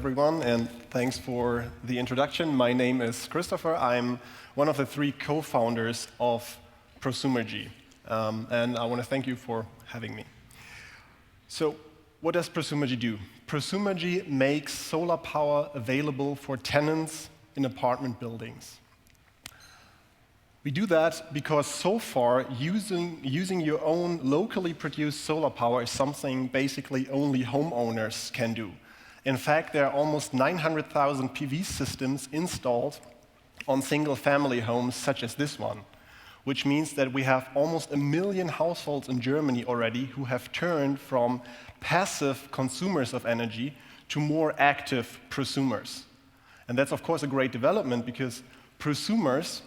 everyone, and thanks for the introduction. My name is Christopher. I'm one of the 3 co-founders of Prosumergy, and I want to thank you for having me. So, what does Prosumergy do? Prosumergy makes solar power available for tenants in apartment buildings. We do that because so far, using your own locally produced solar power is something basically only homeowners can do. In fact, there are almost 900,000 PV systems installed on single-family homes such as this one, which means that we have almost 1 million households in Germany already who have turned from passive consumers of energy to more active prosumers. And that's, of course, a great development because prosumers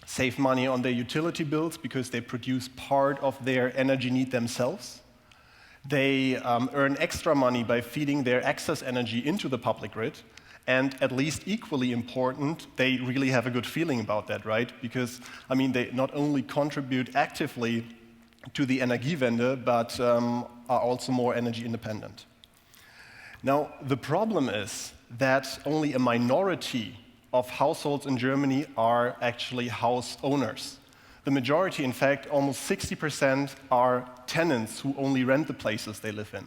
save money on their utility bills because they produce part of their energy need themselves. They earn extra money by feeding their excess energy into the public grid. And at least equally important, they really have a good feeling about that, right? Because, they not only contribute actively to the Energiewende, but are also more energy independent. Now, the problem is that only a minority of households in Germany are actually house owners. The majority, in fact, almost 60% are tenants who only rent the places they live in.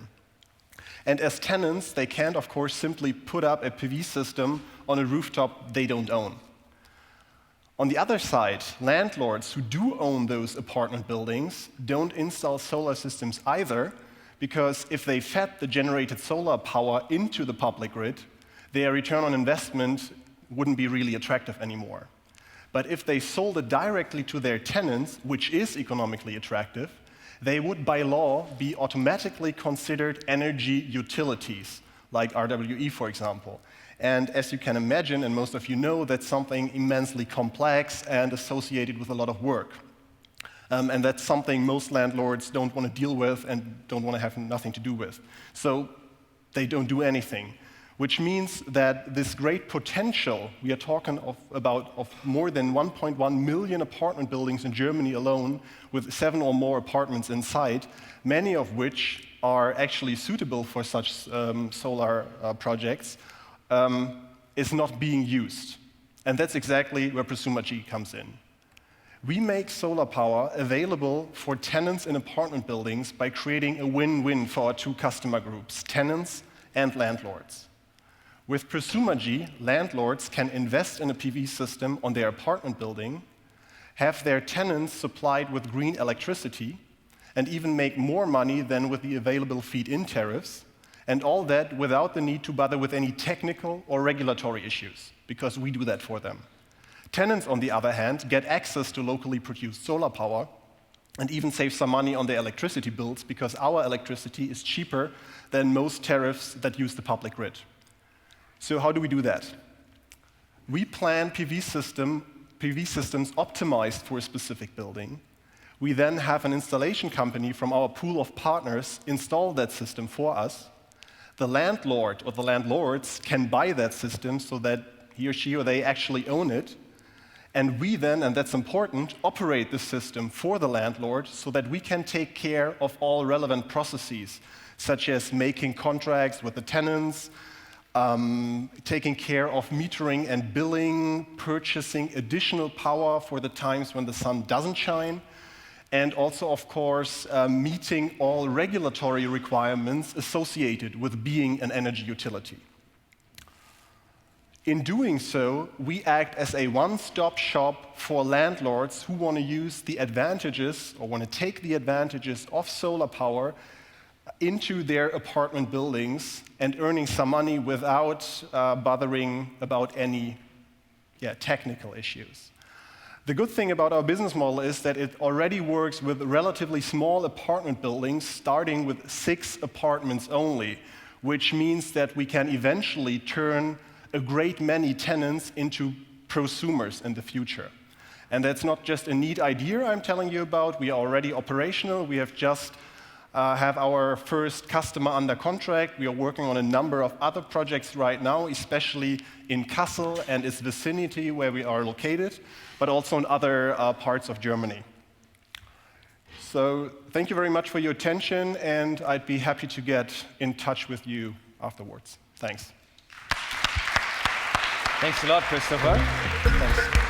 And as tenants, they can't, of course, simply put up a PV system on a rooftop they don't own. On the other side, landlords who do own those apartment buildings don't install solar systems either, because if they fed the generated solar power into the public grid, their return on investment wouldn't be really attractive anymore. But if they sold it directly to their tenants, which is economically attractive, they would by law be automatically considered energy utilities, like RWE, for example. And as you can imagine, and most of you know, that's something immensely complex and associated with a lot of work. And that's something most landlords don't want to deal with and don't want to have nothing to do with. So they don't do anything. Which means that this great potential, we are talking about more than 1.1 million apartment buildings in Germany alone, with 7 or more apartments inside, many of which are actually suitable for such solar projects, is not being used. And that's exactly where Prosumergy comes in. We make solar power available for tenants in apartment buildings by creating a win-win for our 2 customer groups, tenants and landlords. With Prosumergy, landlords can invest in a PV system on their apartment building, have their tenants supplied with green electricity, and even make more money than with the available feed-in tariffs, and all that without the need to bother with any technical or regulatory issues, because we do that for them. Tenants, on the other hand, get access to locally produced solar power and even save some money on their electricity bills because our electricity is cheaper than most tariffs that use the public grid. So how do we do that? We plan PV systems optimized for a specific building. We then have an installation company from our pool of partners install that system for us. The landlord or the landlords can buy that system so that he or she or they actually own it. And we then, and that's important, operate the system for the landlord so that we can take care of all relevant processes, such as making contracts with the tenants, taking care of metering and billing, purchasing additional power for the times when the sun doesn't shine, and also, of course, meeting all regulatory requirements associated with being an energy utility. In doing so, we act as a one-stop shop for landlords who want to use the advantages or want to take the advantages of solar power into their apartment buildings and earning some money without bothering about any technical issues. The good thing about our business model is that it already works with relatively small apartment buildings, starting with 6 apartments only, which means that we can eventually turn a great many tenants into prosumers in the future. And that's not just a neat idea I'm telling you about. We are already operational. We have just have our first customer under contract. We are working on a number of other projects right now, especially in Kassel and its vicinity where we are located, but also in other parts of Germany. So thank you very much for your attention, and I'd be happy to get in touch with you afterwards. Thanks. Thanks a lot, Christopher. Thanks.